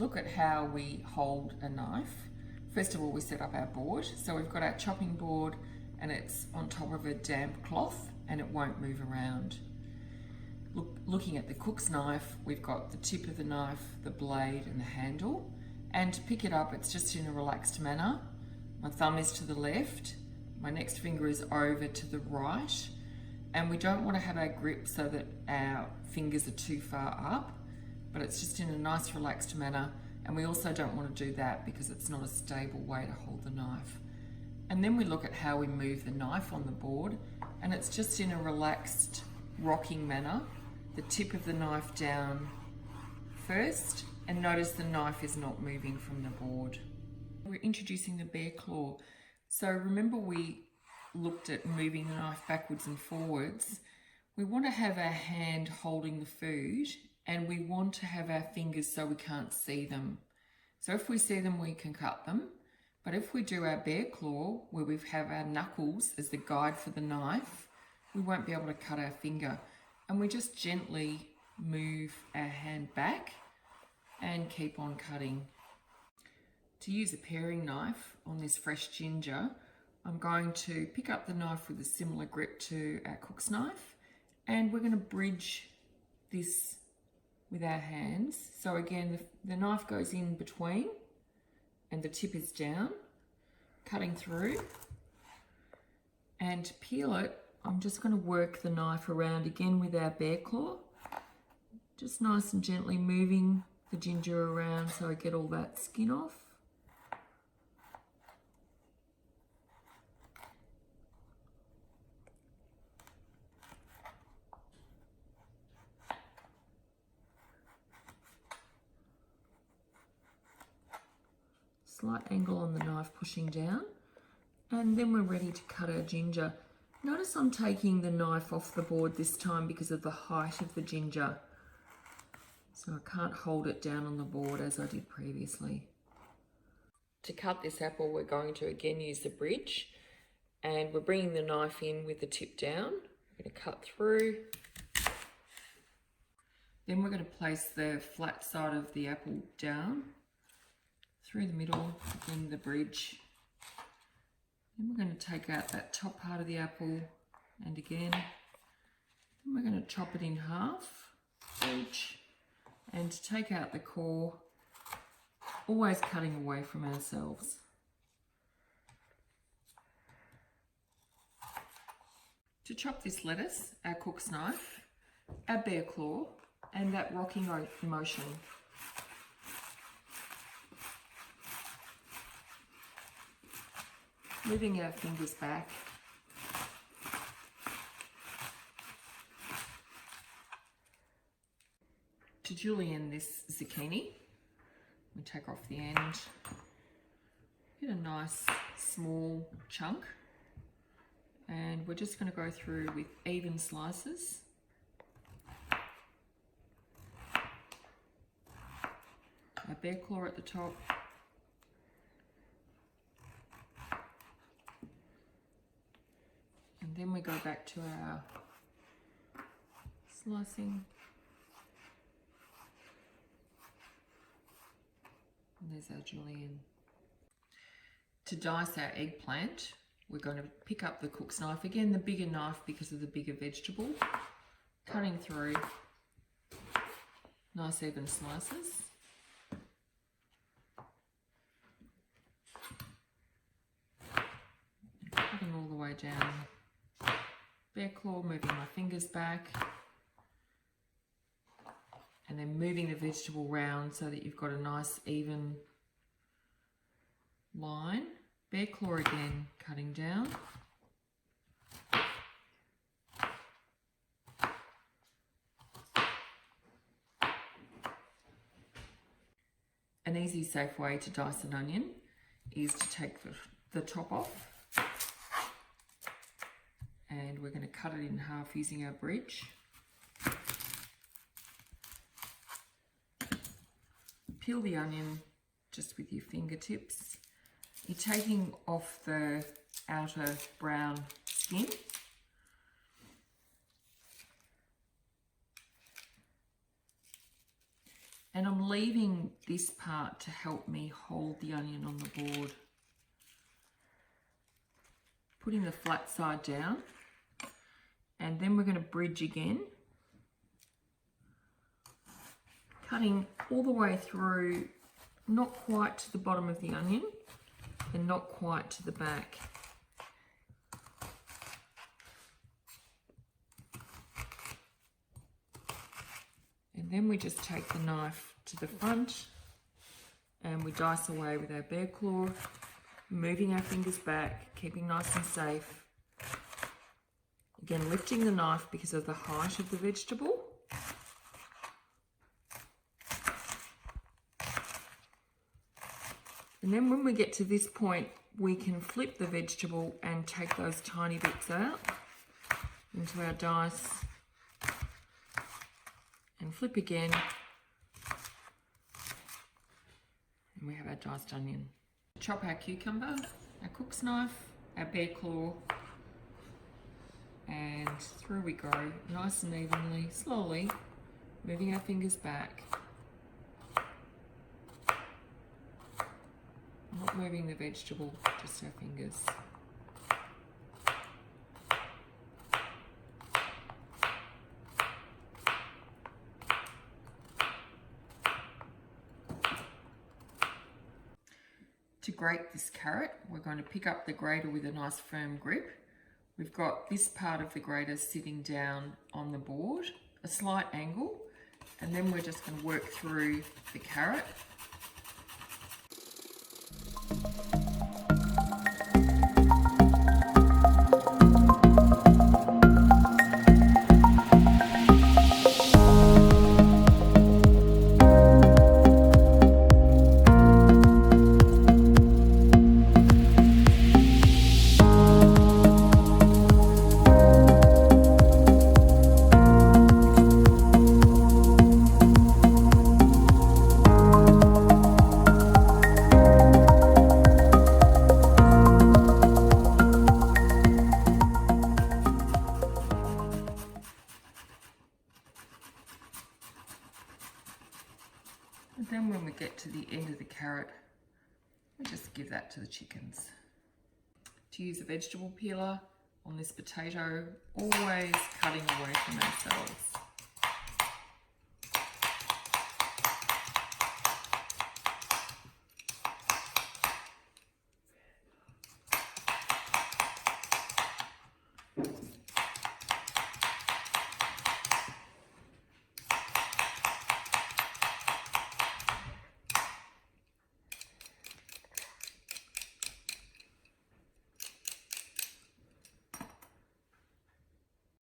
look at how we hold a knife, first of all we set up our board. So we've got our chopping board and it's on top of a damp cloth and it won't move around. Looking at the cook's knife, we've got the tip of the knife, the blade and the handle. And to pick it up, it's just in a relaxed manner. My thumb is to the left, my next finger is over to the right, and we don't want to have our grip so that our fingers are too far up, but it's just in a nice relaxed manner. And we also don't want to do that because it's not a stable way to hold the knife. And then we look at how we move the knife on the board, and it's just in a relaxed rocking manner. The tip of the knife down first, and notice the knife is not moving from the board. We're introducing the bear claw. So remember we looked at moving the knife backwards and forwards. We want to have our hand holding the food and we want to have our fingers so we can't see them. So if we see them, we can cut them. But if we do our bear claw, where we have our knuckles as the guide for the knife, we won't be able to cut our finger. And we just gently move our hand back and keep on cutting. To use a paring knife on this fresh ginger, I'm going to pick up the knife with a similar grip to our cook's knife, and we're going to bridge this with our hands. So again, the knife goes in between and the tip is down, cutting through. And to peel it, I'm just going to work the knife around again with our bear claw, just nice and gently moving the ginger around so I get all that skin off. Slight angle on the knife pushing down, and then we're ready to cut our ginger. Notice I'm taking the knife off the board this time because of the height of the ginger. So I can't hold it down on the board as I did previously. To cut this apple, we're going to again use the bridge, and we're bringing the knife in with the tip down. We're going to cut through. Then we're going to place the flat side of the apple down through the middle, in the bridge. Then we're going to take out that top part of the apple, and again, then we're going to chop it in half each, and to take out the core, always cutting away from ourselves. To chop this lettuce, our cook's knife, our bear claw, and that rocking motion. Moving our fingers back. To julienne this zucchini, we take off the end, get a nice small chunk, and we're just going to go through with even slices. Our bear claw at the top. And then we go back to our slicing. And there's our julienne. To dice our eggplant, we're going to pick up the cook's knife. Again, the bigger knife because of the bigger vegetable. Cutting through. Nice even slices. Cutting all the way down. Bear claw, moving my fingers back, and then moving the vegetable round so that you've got a nice even line. Bear claw again, cutting down. An easy, safe way to dice an onion is to take the top off. And we're going to cut it in half using our bridge. Peel the onion just with your fingertips. You're taking off the outer brown skin. And I'm leaving this part to help me hold the onion on the board. Putting the flat side down, and then we're going to bridge again, cutting all the way through, not quite to the bottom of the onion and not quite to the back. And then we just take the knife to the front and we dice away with our bear claw, moving our fingers back, keeping nice and safe. Again, lifting the knife because of the height of the vegetable. And then when we get to this point, we can flip the vegetable and take those tiny bits out into our dice. And flip again. And we have our diced onion. Chop our cucumber, our cook's knife, our bear claw, and through we go, nice and evenly, slowly, moving our fingers back. Not moving the vegetable, just our fingers. To grate this carrot, we're going to pick up the grater with a nice firm grip. We've got this part of the grater sitting down on the board, a slight angle, and then we're just going to work through the carrot. And then when we get to the end of the carrot, we just give that to the chickens. To use a vegetable peeler on this potato, always cutting away from ourselves.